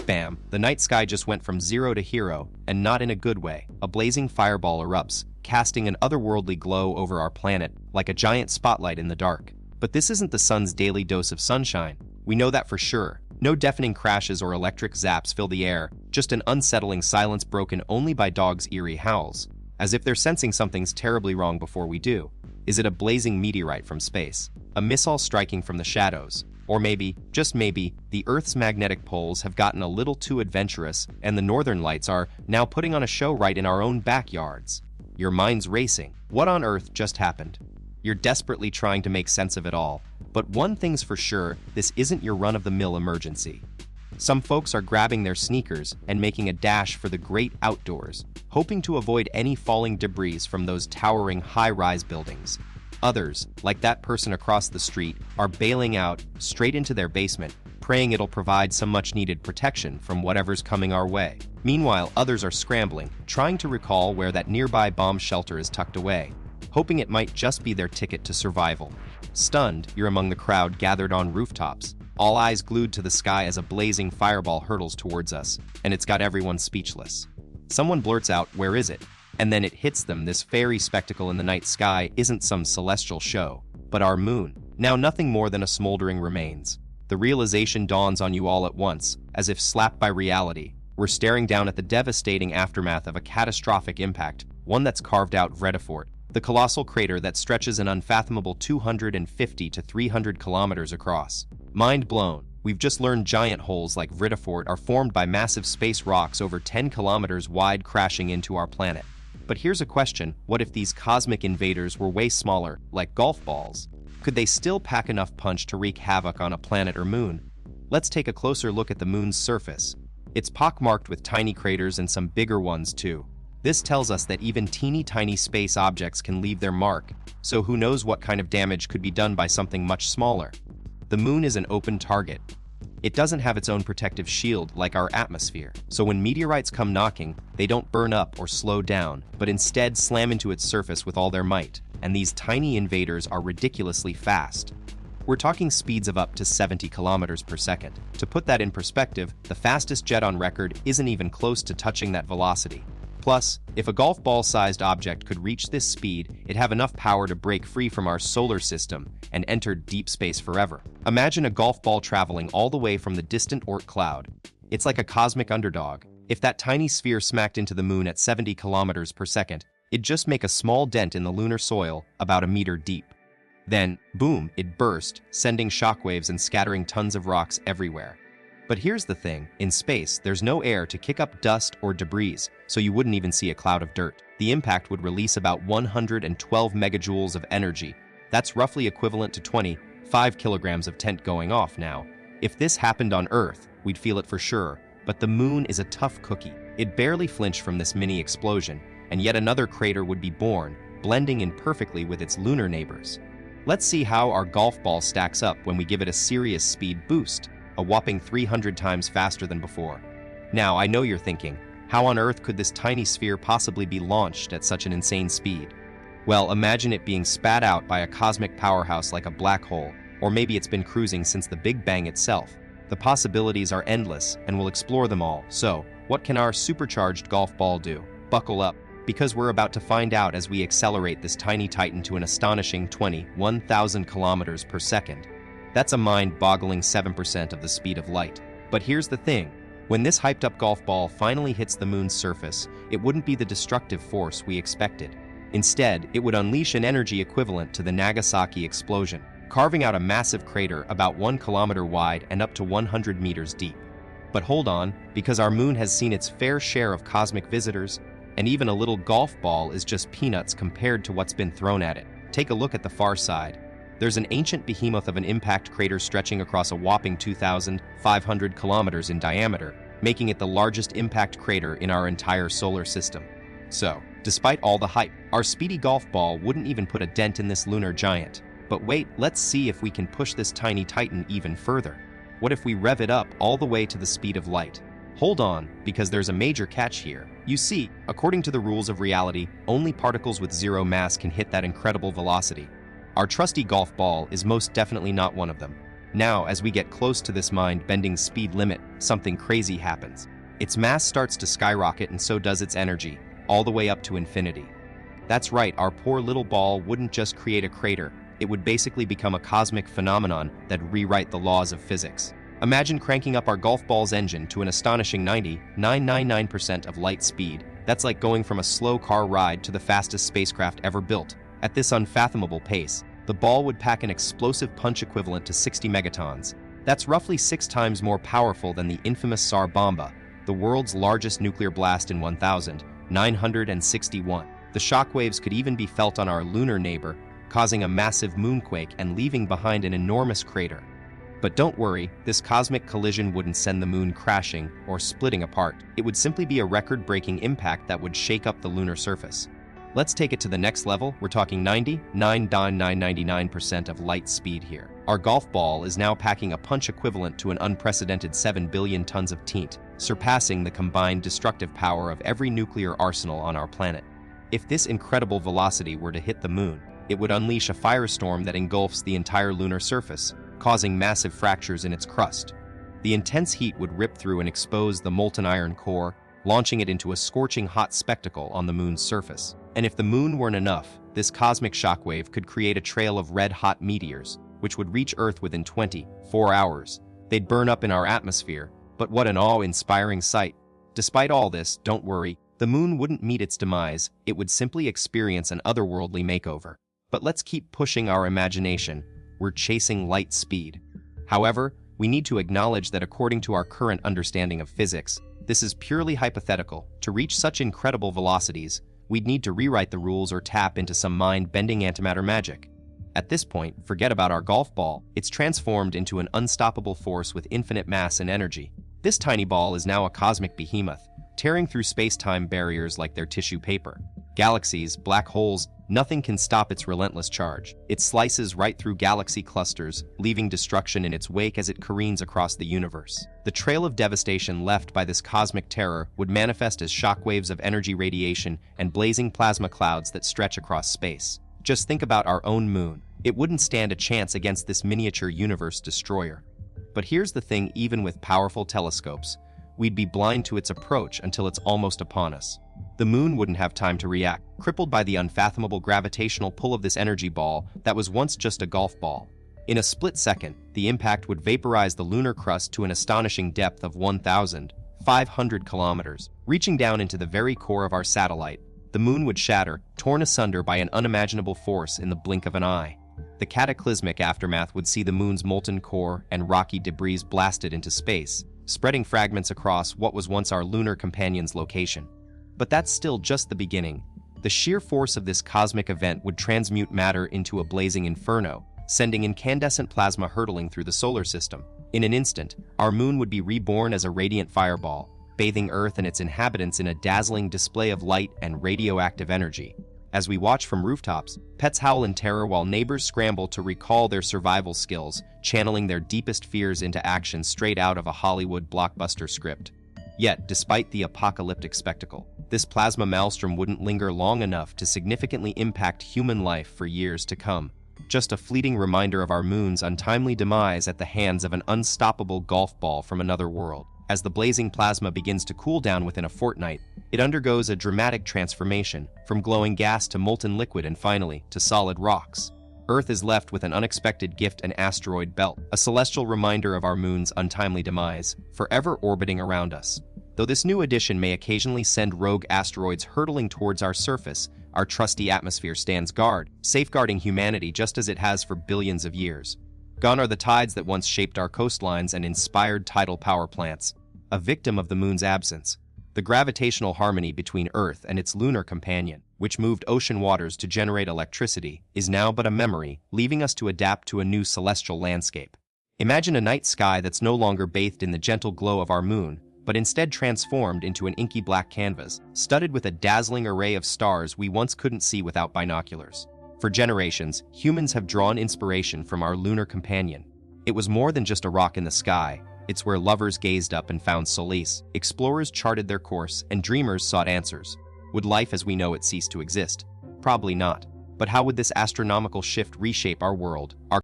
Bam, the night sky just went from zero to hero, and not in a good way. A blazing fireball erupts, casting an otherworldly glow over our planet, like a giant spotlight in the dark. But this isn't the sun's daily dose of sunshine. We know that for sure. No deafening crashes or electric zaps fill the air, just an unsettling silence broken only by dogs' eerie howls, as if they're sensing something's terribly wrong before we do. Is it a blazing meteorite from space? A missile striking from the shadows? Or maybe, just maybe, the Earth's magnetic poles have gotten a little too adventurous and the northern lights are now putting on a show right in our own backyards. Your mind's racing. What on earth just happened? You're desperately trying to make sense of it all. But one thing's for sure, this isn't your run-of-the-mill emergency. Some folks are grabbing their sneakers and making a dash for the great outdoors, hoping to avoid any falling debris from those towering high-rise buildings. Others, like that person across the street, are bailing out straight into their basement, praying it'll provide some much-needed protection from whatever's coming our way. Meanwhile, others are scrambling, trying to recall where that nearby bomb shelter is tucked away, hoping it might just be their ticket to survival. Stunned, you're among the crowd gathered on rooftops, all eyes glued to the sky as a blazing fireball hurtles towards us, and it's got everyone speechless. Someone blurts out, "Where is it?" And then it hits them, this fairy spectacle in the night sky isn't some celestial show, but our moon, now nothing more than a smoldering remains. The realization dawns on you all at once, as if slapped by reality. We're staring down at the devastating aftermath of a catastrophic impact, one that's carved out Vredefort, the colossal crater that stretches an unfathomable 250 to 300 kilometers across. Mind blown. We've just learned giant holes like Vredefort are formed by massive space rocks over 10 kilometers wide crashing into our planet. But here's a question: what if these cosmic invaders were way smaller, like golf balls? Could they still pack enough punch to wreak havoc on a planet or moon? Let's take a closer look at the moon's surface. It's pockmarked with tiny craters and some bigger ones too. This tells us that even teeny-tiny space objects can leave their mark, so who knows what kind of damage could be done by something much smaller. The moon is an open target. It doesn't have its own protective shield like our atmosphere, so when meteorites come knocking, they don't burn up or slow down, but instead slam into its surface with all their might, and these tiny invaders are ridiculously fast. We're talking speeds of up to 70 kilometers per second. To put that in perspective, the fastest jet on record isn't even close to touching that velocity. Plus, if a golf ball-sized object could reach this speed, it'd have enough power to break free from our solar system and enter deep space forever. Imagine a golf ball traveling all the way from the distant Oort cloud. It's like a cosmic underdog. If that tiny sphere smacked into the moon at 70 kilometers per second, it'd just make a small dent in the lunar soil about a meter deep. Then, boom, it burst, sending shockwaves and scattering tons of rocks everywhere. But here's the thing, in space, there's no air to kick up dust or debris, so you wouldn't even see a cloud of dirt. The impact would release about 112 megajoules of energy. That's roughly equivalent to 25 kilograms of tent going off now. If this happened on Earth, we'd feel it for sure, but the moon is a tough cookie. It barely flinched from this mini explosion, and yet another crater would be born, blending in perfectly with its lunar neighbors. Let's see how our golf ball stacks up when we give it a serious speed boost, a whopping 300 times faster than before. Now, I know you're thinking, how on earth could this tiny sphere possibly be launched at such an insane speed? Well, imagine it being spat out by a cosmic powerhouse like a black hole, or maybe it's been cruising since the Big Bang itself. The possibilities are endless, and we'll explore them all. So, what can our supercharged golf ball do? Buckle up, because we're about to find out as we accelerate this tiny titan to an astonishing 21,000 kilometers per second. That's a mind-boggling 7% of the speed of light. But here's the thing. When this hyped-up golf ball finally hits the moon's surface, it wouldn't be the destructive force we expected. Instead, it would unleash an energy equivalent to the Nagasaki explosion, carving out a massive crater about 1 kilometer wide and up to 100 meters deep. But hold on, because our moon has seen its fair share of cosmic visitors, and even a little golf ball is just peanuts compared to what's been thrown at it. Take a look at the far side. There's an ancient behemoth of an impact crater stretching across a whopping 2,500 kilometers in diameter, making it the largest impact crater in our entire solar system. So, despite all the hype, our speedy golf ball wouldn't even put a dent in this lunar giant. But wait, let's see if we can push this tiny titan even further. What if we rev it up all the way to the speed of light? Hold on, because there's a major catch here. You see, according to the rules of reality, only particles with zero mass can hit that incredible velocity. Our trusty golf ball is most definitely not one of them. Now, as we get close to this mind-bending speed limit, something crazy happens. Its mass starts to skyrocket and so does its energy, all the way up to infinity. That's right, our poor little ball wouldn't just create a crater, it would basically become a cosmic phenomenon that'd rewrite the laws of physics. Imagine cranking up our golf ball's engine to an astonishing 99.999% of light speed. That's like going from a slow car ride to the fastest spacecraft ever built. At this unfathomable pace, the ball would pack an explosive punch equivalent to 60 megatons. That's roughly 6 times more powerful than the infamous Tsar Bomba, the world's largest nuclear blast in 1961. The shockwaves could even be felt on our lunar neighbor, causing a massive moonquake and leaving behind an enormous crater. But don't worry, this cosmic collision wouldn't send the moon crashing or splitting apart. It would simply be a record-breaking impact that would shake up the lunar surface. Let's take it to the next level. We're talking 99.999% of light speed here. Our golf ball is now packing a punch equivalent to an unprecedented 7 billion tons of teent, surpassing the combined destructive power of every nuclear arsenal on our planet. If this incredible velocity were to hit the moon, it would unleash a firestorm that engulfs the entire lunar surface, causing massive fractures in its crust. The intense heat would rip through and expose the molten iron core, launching it into a scorching hot spectacle on the moon's surface. And if the moon weren't enough, this cosmic shockwave could create a trail of red-hot meteors, which would reach Earth within 24 hours. They'd burn up in our atmosphere, but what an awe-inspiring sight. Despite all this, don't worry, the moon wouldn't meet its demise, it would simply experience an otherworldly makeover. But let's keep pushing our imagination. We're chasing light speed. However, we need to acknowledge that according to our current understanding of physics, this is purely hypothetical. To reach such incredible velocities, we'd need to rewrite the rules or tap into some mind-bending antimatter magic. At this point, forget about our golf ball. It's transformed into an unstoppable force with infinite mass and energy. This tiny ball is now a cosmic behemoth, tearing through space-time barriers like they're tissue paper. Galaxies, black holes, nothing can stop its relentless charge. It slices right through galaxy clusters, leaving destruction in its wake as it careens across the universe. The trail of devastation left by this cosmic terror would manifest as shockwaves of energy radiation and blazing plasma clouds that stretch across space. Just think about our own moon. It wouldn't stand a chance against this miniature universe destroyer. But here's the thing, even with powerful telescopes, we'd be blind to its approach until it's almost upon us. The moon wouldn't have time to react, crippled by the unfathomable gravitational pull of this energy ball that was once just a golf ball. In a split second, the impact would vaporize the lunar crust to an astonishing depth of 1,500 kilometers. Reaching down into the very core of our satellite, the moon would shatter, torn asunder by an unimaginable force in the blink of an eye. The cataclysmic aftermath would see the moon's molten core and rocky debris blasted into space, spreading fragments across what was once our lunar companion's location. But that's still just the beginning. The sheer force of this cosmic event would transmute matter into a blazing inferno, sending incandescent plasma hurtling through the solar system. In an instant, our moon would be reborn as a radiant fireball, bathing Earth and its inhabitants in a dazzling display of light and radioactive energy. As we watch from rooftops, pets howl in terror while neighbors scramble to recall their survival skills, channeling their deepest fears into action straight out of a Hollywood blockbuster script. Yet, despite the apocalyptic spectacle, this plasma maelstrom wouldn't linger long enough to significantly impact human life for years to come. Just a fleeting reminder of our moon's untimely demise at the hands of an unstoppable golf ball from another world. As the blazing plasma begins to cool down within a fortnight, it undergoes a dramatic transformation, from glowing gas to molten liquid and finally to solid rocks. Earth is left with an unexpected gift: an asteroid belt, a celestial reminder of our moon's untimely demise, forever orbiting around us. Though this new addition may occasionally send rogue asteroids hurtling towards our surface, our trusty atmosphere stands guard, safeguarding humanity just as it has for billions of years. Gone are the tides that once shaped our coastlines and inspired tidal power plants. A victim of the moon's absence, the gravitational harmony between Earth and its lunar companion, which moved ocean waters to generate electricity, is now but a memory, leaving us to adapt to a new celestial landscape. Imagine a night sky that's no longer bathed in the gentle glow of our moon, but instead transformed into an inky black canvas, studded with a dazzling array of stars we once couldn't see without binoculars. For generations, humans have drawn inspiration from our lunar companion. It was more than just a rock in the sky. It's where lovers gazed up and found solace, explorers charted their course, and dreamers sought answers. Would life as we know it cease to exist? Probably not. But how would this astronomical shift reshape our world, our